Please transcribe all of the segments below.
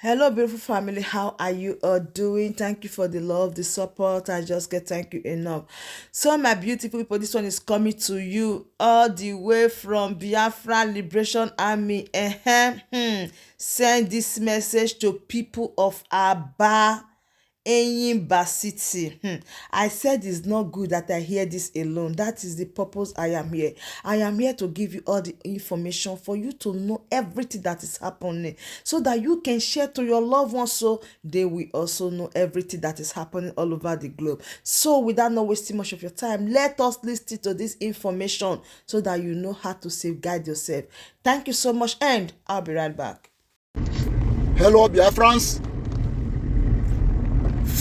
Hello, beautiful family. How are you all doing? Thank you for the love, the support. I just get thank you enough. So, my beautiful people, this one is coming to you all the way from Biafra Liberation Army. Send this message to people of Aba. Enyimba City. I said it's not good that I hear this alone. That is the purpose I am here. I am here to give you all the information for you to know everything that is happening so that you can share to your loved ones so they will also know everything that is happening all over the globe. So without not wasting much of your time, let us listen to this information so that you know how to safeguard yourself. Thank you so much and I'll be right back. Hello, Biafrans,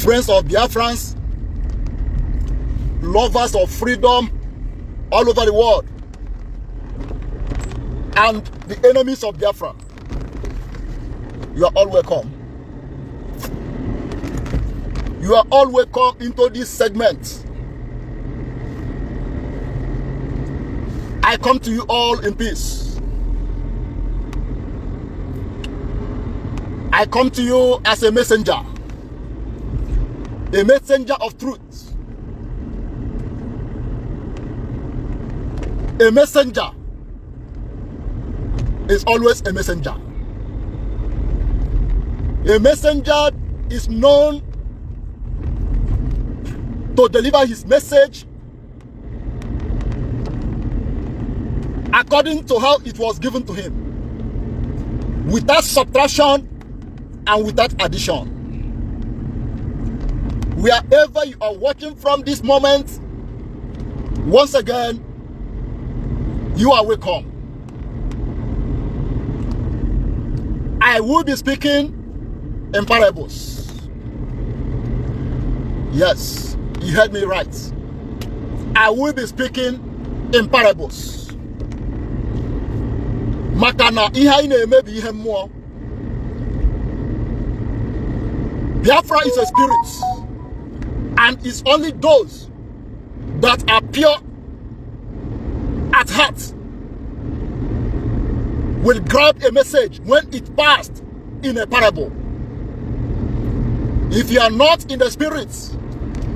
friends of Biafrans, lovers of freedom all over the world, and the enemies of Biafra. You are all welcome. You are all welcome into this segment. I come to you all in peace. I come to you as a messenger of truth, a messenger is always a messenger. A messenger is known to deliver his message according to how it was given to him, without subtraction and without addition. Wherever you are watching from this moment, once again, you are welcome. I will be speaking in parables. Yes, you heard me right. I will be speaking in parables. Makana iha ina be ihe mmụọ. Biafra is a spirit, and it's only those that are pure at heart will grab a message when it passed in a parable. If you are not in the spirit,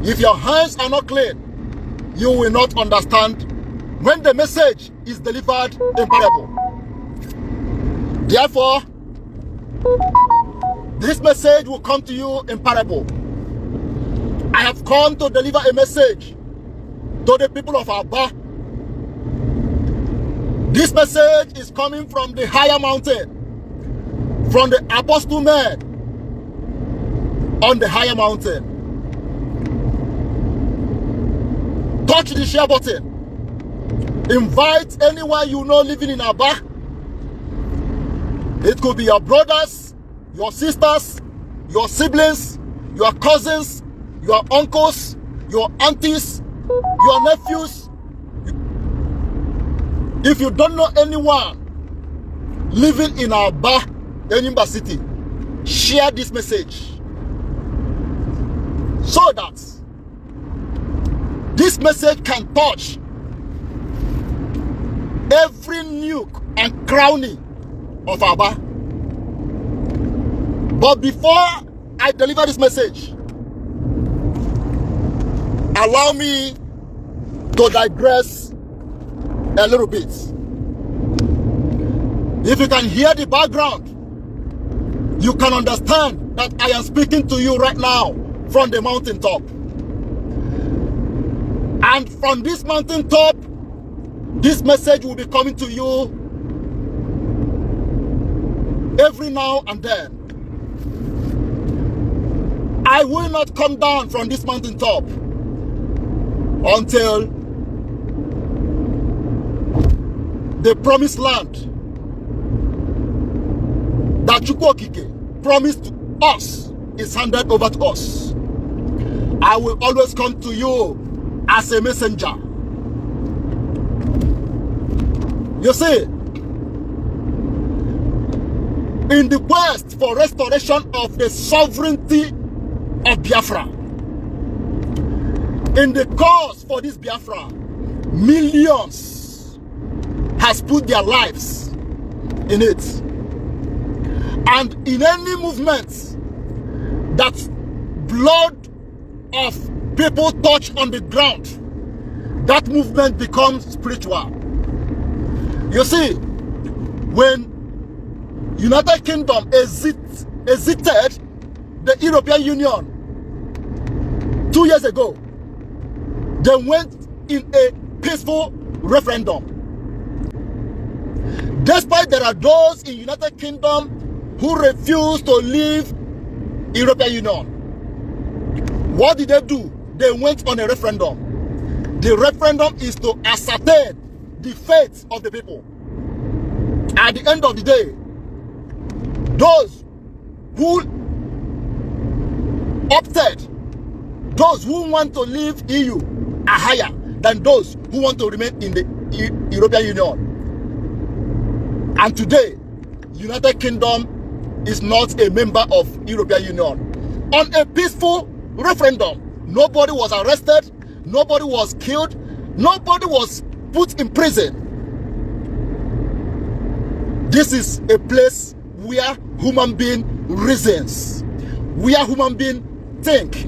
if your hands are not clean, you will not understand when the message is delivered in parable. Therefore, this message will come to you in parable. I have come to deliver a message to the people of Aba. This message is coming from the higher mountain, from the apostle men on the higher mountain. Touch the share button. Invite anyone you know living in Aba. It could be your brothers, your sisters, your siblings, your cousins, your uncles, your aunties, your nephews. If you don't know anyone living in Aba, Enyimba City, share this message so that this message can touch every nook and cranny of Aba. But before I deliver this message, allow me to digress a little bit. If you can hear the background, you can understand that I am speaking to you right now from the mountaintop. And from this mountaintop, this message will be coming to you every now and then. I will not come down from this mountaintop until the promised land that Chukwokike promised to us is handed over to us. I will always come to you as a messenger. You see, in the quest for restoration of the sovereignty of Biafra, in the cause for this Biafra, millions has put their lives in it. And in any movement that blood of people touch on the ground, that movement becomes spiritual. You see, when United Kingdom exited the European Union 2 years ago, they went in a peaceful referendum. Despite there are those in United Kingdom who refuse to leave European Union, what did they do? They went on a referendum. The referendum is to ascertain the fate of the people. At the end of the day, those who opted, those who want to leave EU are higher than those who want to remain in the European Union. And today, United Kingdom is not a member of European Union. On a peaceful referendum, nobody was arrested, nobody was killed, nobody was put in prison. This is a place where human being reasons, where human being think.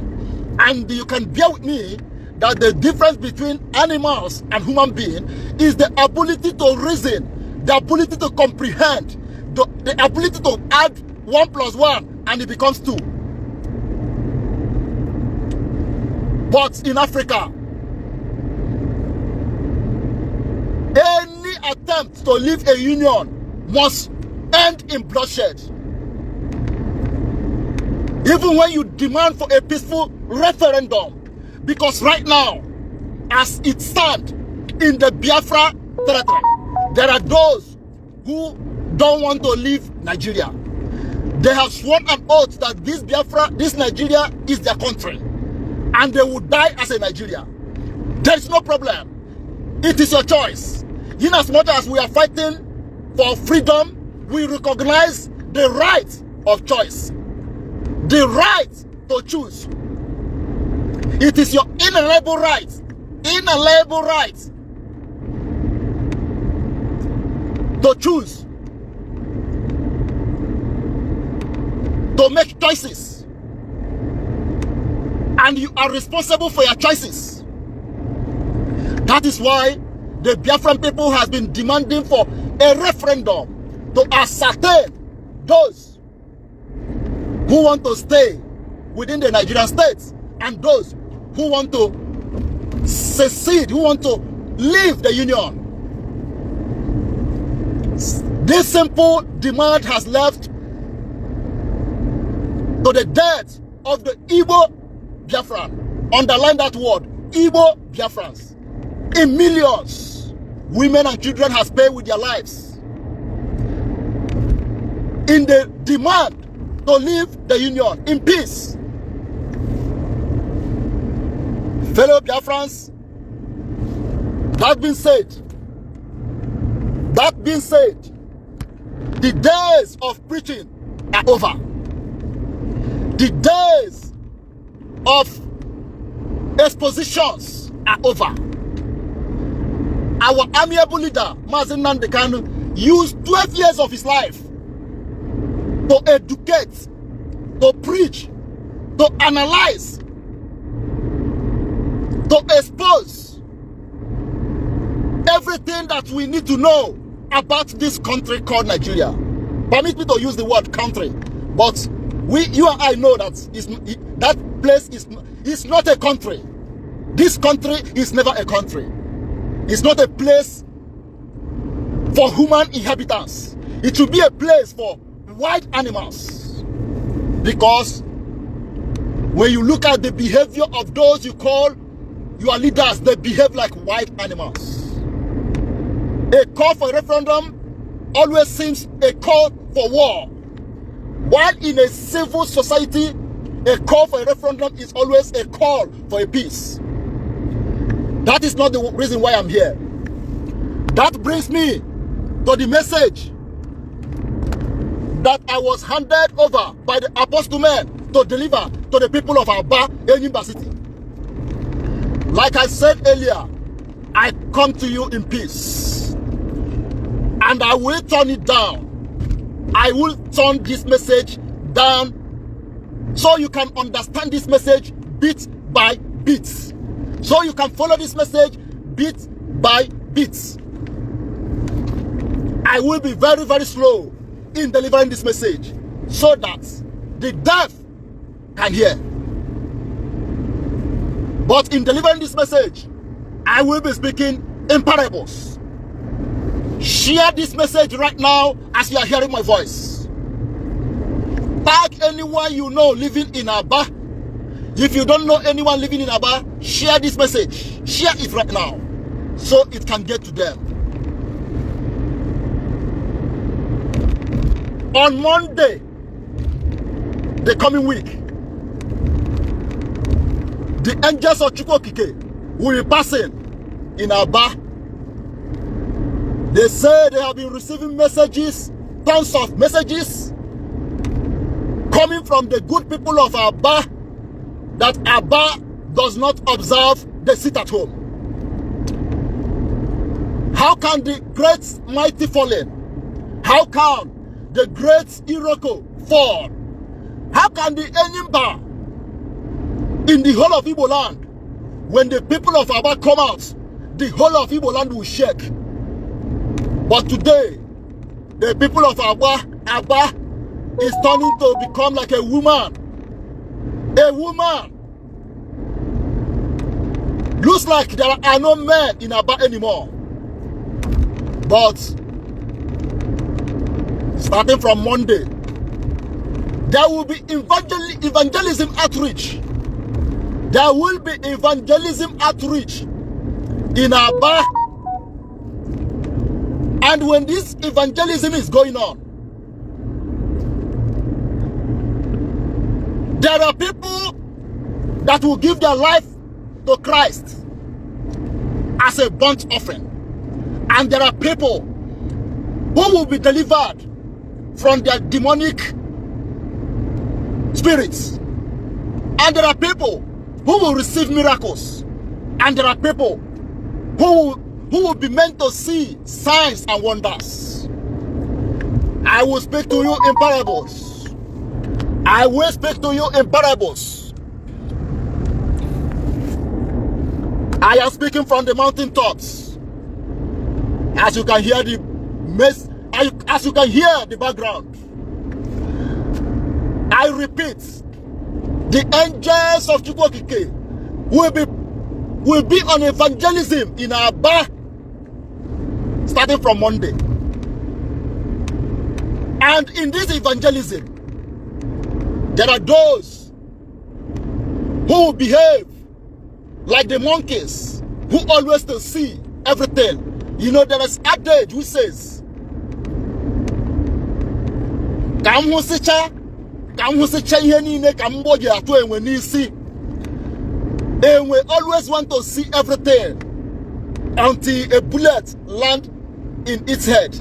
And you can bear with me that the difference between animals and human being is the ability to reason, the ability to comprehend, the ability to add 1 + 1 and it becomes 2. But in Africa, any attempt to leave a union must end in bloodshed. Even when you demand for a peaceful referendum, because right now, as it stands in the Biafra territory, there are those who don't want to leave Nigeria. They have sworn an oath that this Biafra, this Nigeria is their country, and they will die as a Nigeria. There is no problem. It is your choice. In as much as we are fighting for freedom, we recognize the right of choice, the right to choose. It is your inalienable right, to choose, to make choices, and you are responsible for your choices. That is why the Biafran people has been demanding for a referendum to ascertain those who want to stay within the Nigerian states and those who want to secede, who want to leave the union. This simple demand has left to the death of the Igbo Biafran. Underline that word, Igbo Biafrans. In millions, women and children have paid with their lives in the demand to leave the union in peace. Fellow Biafrans, that being said, the days of preaching are over. The days of expositions are over. Our amiable leader, Mazi Nnamdi Kanu, used 12 years of his life to educate, to preach, to analyze, to expose everything that we need to know about this country called Nigeria. Permit me to use the word country, but you and I know that that place is not a country. This country is never a country. It's not a place for human inhabitants. It should be a place for wild animals. Because when you look at the behavior of those you call your leaders, they behave like wild animals. A call for a referendum always seems a call for war. While in a civil society, a call for a referendum is always a call for a peace. That is not the reason why I'm here. That brings me to the message that I was handed over by the apostle men to deliver to the people of Aba, Enyimba city. Like I said earlier, I come to you in peace, and I will turn it down I will turn this message down so you can understand this message bit by bit. So you can follow this message bit by bit. I will be very, very slow in delivering this message so that the deaf can hear. But in delivering this message, I will be speaking in parables. Share this message right now as you are hearing my voice. Tag anyone you know living in Aba. If you don't know anyone living in Aba, share this message. Share it right now so it can get to them. On Monday, the coming week, the angels of Chukwokike will be passing in Aba. They say they have been receiving messages, tons of messages, coming from the good people of Aba, that Aba does not observe the sit at home. How can the great mighty fallen? How can the great Iroko fall? How can the Enyimba in the whole of Igbo land, when the people of Aba come out, the whole of Igbo land will shake? But today, the people of Aba is turning to become like a woman. A woman. Looks like there are no men in Aba anymore. But starting from Monday, there will be evangelism outreach. There will be evangelism outreach in Aba. And when this evangelism is going on, there are people that will give their life to Christ as a burnt offering. And there are people who will be delivered from their demonic spirits. And there are people who will receive miracles. And there are people who will be meant to see signs and wonders. I will speak to you in parables. I will speak to you in parables. I am speaking from the mountaintops. As you can hear the as you can hear the background. I repeat, the angels of Chukwokike will be on evangelism in Aba starting from Monday. And in this evangelism, there are those who will behave like the monkeys, who always to see everything. You know, there is adage who says, and we always want to see everything until a bullet lands in its head.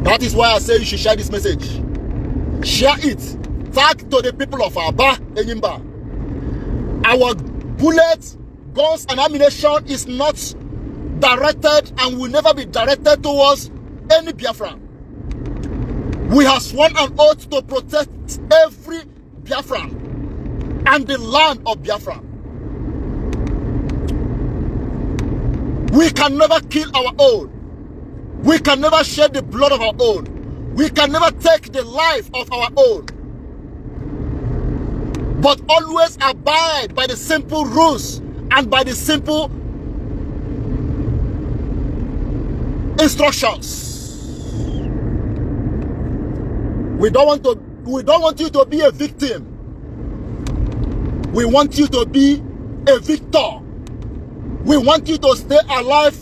That is why I say you should share this message. Share it. Tag to the people of Aba, Enyimba. Our bullets, guns, and ammunition is not directed and will never be directed towards any Biafran. We have sworn an oath to protect every Biafran and the land of Biafra. We can never kill our own. We can never shed the blood of our own. We can never take the life of our own. But always abide by the simple rules and by the simple instructions. We don't want you to be a victim. We want you to be a victor. We want you to stay alive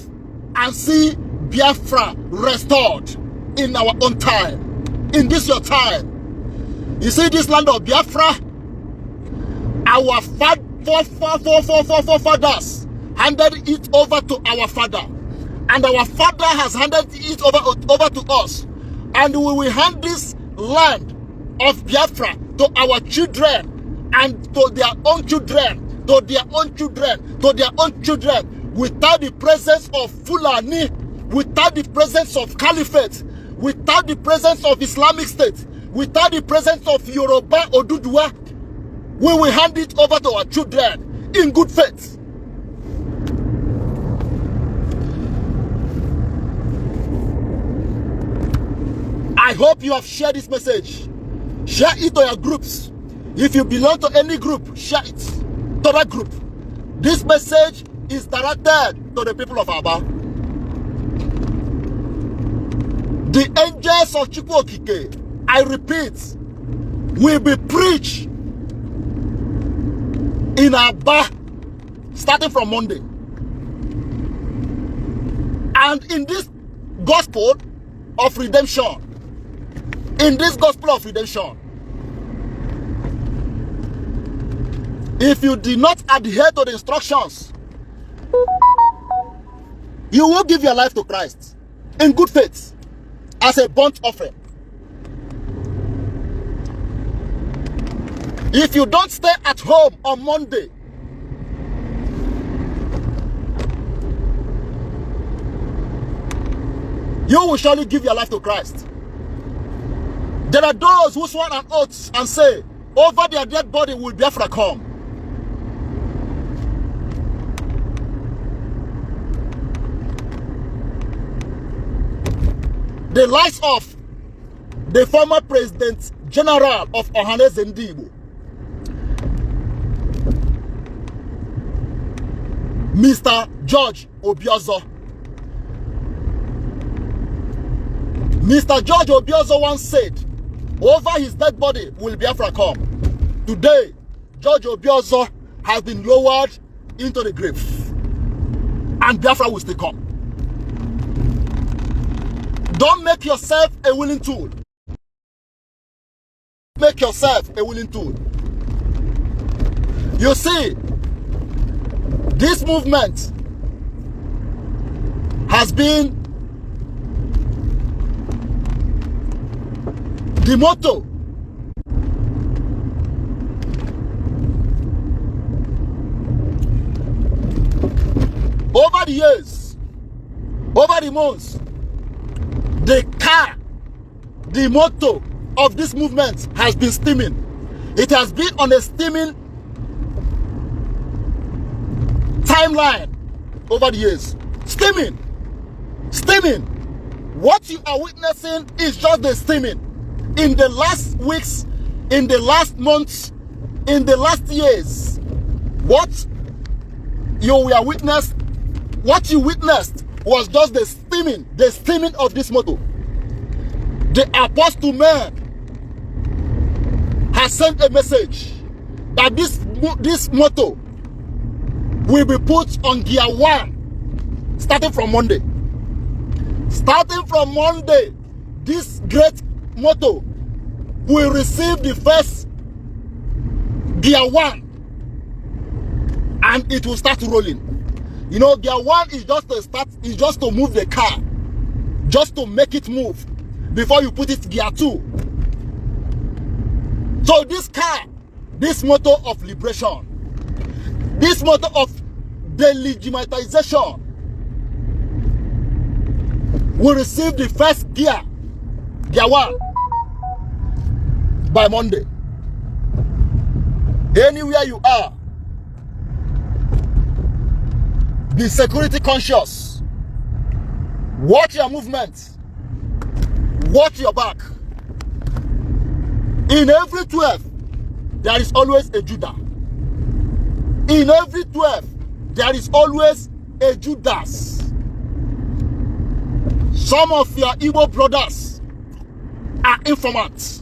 and see Biafra restored in our own time. In this your time. You see this land of Biafra, our forefathers handed it over to our father. And our father has handed it over to us. And we will hand this land of Biafra to our children and to their own children, to their own children, to their own children, without the presence of Fulani, without the presence of Caliphate, without the presence of Islamic State, without the presence of Yoruba Oduduwa, we will hand it over to our children in good faith. I hope you have shared this message. Share it to your groups. If you belong to any group, share it to that group. This message is directed to the people of Aba. The angels of Chukwu Okike, I repeat, will be preached in Aba starting from Monday. And in this gospel of redemption, if you do not adhere to the instructions, you will give your life to Christ in good faith as a burnt offering. If you don't stay at home on Monday, you will surely give your life to Christ. There are those who swear an oath and say, over their dead body will Biafra come. The likes of the former President General of Ohaneze Ndigbo, Mr. George Obiozor. Mr. George Obiozor once said, over his dead body will Biafra come. Today, George Obiozor has been lowered into the grave, and Biafra will still come. Don't make yourself a willing tool. Make yourself a willing tool. You see, this movement has been the motto over the years, over the months. The motto of this movement has been steaming. It has been on a steaming timeline over the years. Steaming. What you are witnessing is just the steaming. In the last weeks, in the last months, in the last years, what you witnessed was just the steaming of this motto. The apostle man has sent a message that this motto will be put on gear 1 starting from Monday. Starting from Monday, this great motto will receive the first gear 1 and it will start rolling. You know, gear 1 is just to start, is just to move the car, just to make it move before you put it gear 2. So this car, this motto of liberation, this motto of delegitimization will receive the first gear 1 by Monday. Anywhere you are, be security conscious. Watch your movement. Watch your back. In every 12, there is always a Judah. In every 12, there is always a Judas. Some of your Igbo brothers are informants.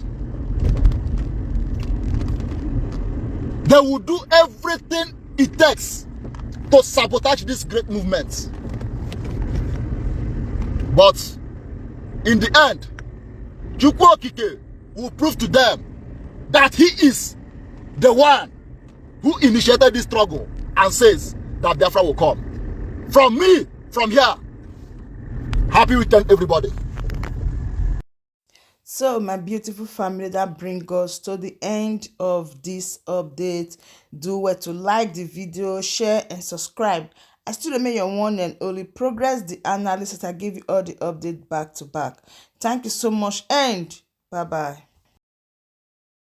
They will do everything it takes to sabotage this great movement. But in the end, Chukwu Okike will prove to them that he is the one who initiated this struggle and says that Biafra will come. From me, from here, happy weekend, everybody. So, my beautiful family, that brings us to the end of this update. Do well to like the video, share, and subscribe. I still remain your one and only Progress the analyst. I give you all the update back to back. Thank you so much and bye bye.